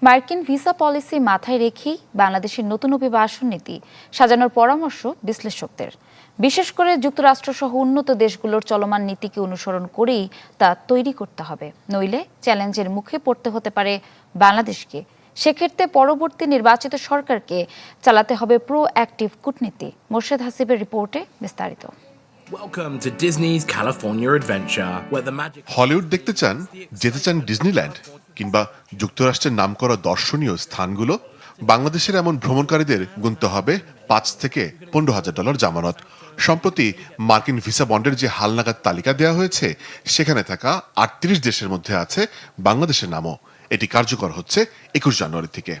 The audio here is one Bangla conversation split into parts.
মার্কিন ভিসা পলিসি মাথায় রেখেই বাংলাদেশের নতুন অভিবাসন নীতি সাজানোর পরামর্শ বিশ্লেষকদের। বিশেষ করে যুক্তরাষ্ট্রসহ উন্নত দেশগুলোর চলমান নীতিকে অনুসরণ করেই তা তৈরি করতে হবে, নইলে চ্যালেঞ্জের মুখে পড়তে হতে পারে বাংলাদেশকে। সেক্ষেত্রে পরবর্তী নির্বাচিত সরকারকে চালাতে হবে প্রোঅ্যাক্টিভ কূটনীতি। মোর্শেদ হাসিবের রিপোর্টে বিস্তারিত। হলিউড দেখতে চান, যেতে চান ডিজনিল্যান্ড কিংবা যুক্তরাষ্ট্রের নামকরা দর্শনীয় স্থানগুলো? বাংলাদেশের এমন ভ্রমণকারীদের গুনতে হবে $5,000 থেকে $15,000 জামানত। সম্প্রতি মার্কিন ভিসা বন্ডের যে হালনাগাদ তালিকা দেওয়া হয়েছে, সেখানে থাকা 38 দেশের মধ্যে আছে বাংলাদেশের নামও। এটি কার্যকর হচ্ছে 21 জানুয়ারি থেকে।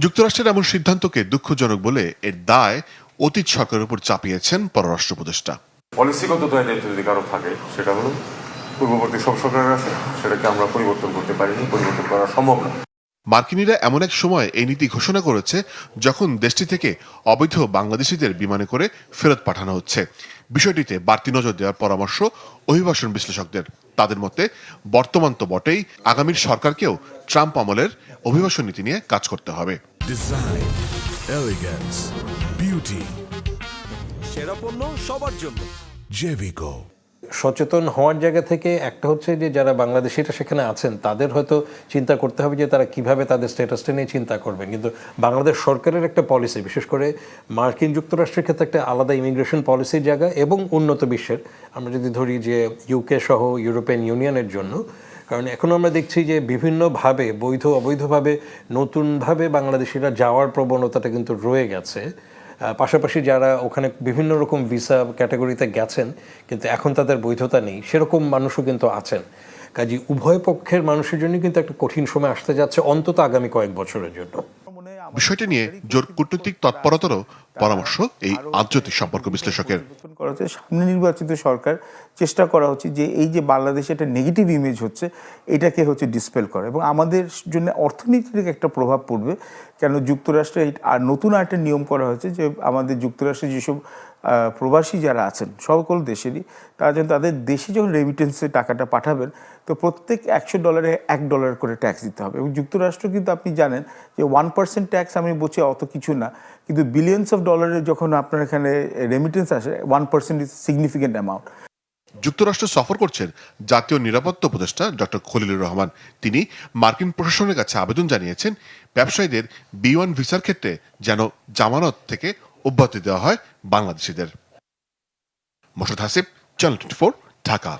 যুক্তরাষ্ট্রের এমন সিদ্ধান্তকে দুঃখজনক বলে এর দায় অতীত সরকারের উপর চাপিয়েছেন পররাষ্ট্র উপদেষ্টা। পলিসিগত দায়িত্ব যদি কারো থাকে, সেটা হলো পূর্ববর্তী সব সরকারের আছে, সেটাকে আমরা পরিবর্তন করতে পারিনি, পরিবর্তন করা সম্ভব না। মার্কিনিরা এমন এক সময় এই নীতি ঘোষণা করেছে যখন দেশটি থেকে অবৈধ বাংলাদেশিদের বিমানে করে ফেরত পাঠানো হচ্ছে। বিষয়টিতে বাড়তি নজর দেওয়ার পরামর্শ অভিবাসন বিশ্লেষকদের। তাদের মতে বর্তমান তো বটেই, আগামীর সরকারকেও ট্রাম্প আমলের অভিবাসন নীতি নিয়ে কাজ করতে হবে। ডিজাইন, এলিগেন্স, বিউটি, সেরা পণ্য সবার জন্য জেভিকো। সচেতন হওয়ার জায়গা থেকে একটা হচ্ছে যে যারা বাংলাদেশিরা সেখানে আছেন তাদের হয়তো চিন্তা করতে হবে যে তারা কিভাবে তাদের স্ট্যাটাসটা নিয়ে চিন্তা করবেন। কিন্তু বাংলাদেশ সরকারের একটা পলিসি, বিশেষ করে মার্কিন যুক্তরাষ্ট্রের ক্ষেত্রে একটা আলাদা ইমিগ্রেশন পলিসির জায়গা, এবং উন্নত বিশ্বের আমরা যদি ধরি যে ইউকে সহ ইউরোপিয়ান ইউনিয়নের জন্য, কারণ এখন আমরা দেখছি যে বিভিন্নভাবে বৈধ অবৈধভাবে নতুনভাবে বাংলাদেশিরা যাওয়ার প্রবণতাটা কিন্তু রয়ে গেছে। পাশাপাশি যারা ওখানে বিভিন্ন রকম ভিসা ক্যাটাগরিতে গেছেন কিন্তু এখন তাদের বৈধতা নেই, সেরকম মানুষও কিন্তু আছেন। কাজে উভয় পক্ষের মানুষের জন্য কিন্তু একটা কঠিন সময় আসতে যাচ্ছে, অন্তত আগামী কয়েক বছরের জন্য। বিষয়টি নিয়ে জোর কূটনৈতিক তৎপরতারও পরামর্শ এই আন্তর্জাতিক সম্পর্ক বিশ্লেষকের। সামনে নির্বাচিত সরকার চেষ্টা করা হচ্ছে যে এই যে বাংলাদেশে একটা নেগেটিভ ইমেজ হচ্ছে, এটাকে হচ্ছে ডিসপেল করা, এবং আমাদের জন্য অর্থনীতির একটা প্রভাব পড়বে। কেন যুক্তরাষ্ট্রে আর নতুন একটা নিয়ম করা হয়েছে যে আমাদের যুক্তরাষ্ট্রে যেসব প্রবাসী যারা আছেন সকল দেশেরই, তারা যেন তাদের দেশে যখন রেমিটেন্সে টাকাটা পাঠাবেন, তো প্রত্যেক $100 $1 করে ট্যাক্স দিতে হবে। এবং যুক্তরাষ্ট্র কিন্তু আপনি জানেন যে 1% ট্যাক্স আমি বলছি অত কিছু না, কিন্তু বিলিয়নস অফ ডলারের যখন আপনার এখানে রেমিটেন্স আসে, 1% ইজ সিগনিফিকেন্ট অ্যামাউন্ট। যুক্তরাষ্ট্র সফর করছেন জাতীয় নিরাপত্তা উপদেষ্টা ডক্টর খলিলুর রহমান। তিনি মার্কিন প্রশাসনের কাছে আবেদন জানিয়েছেন ব্যবসায়ীদের B1 ভিসার ক্ষেত্রে যেন জামানত থেকে অব্যাহতি দেওয়া হয় বাংলাদেশিদের। মোর্শেদ হাসিব, চ্যানেল 24, ঢাকা।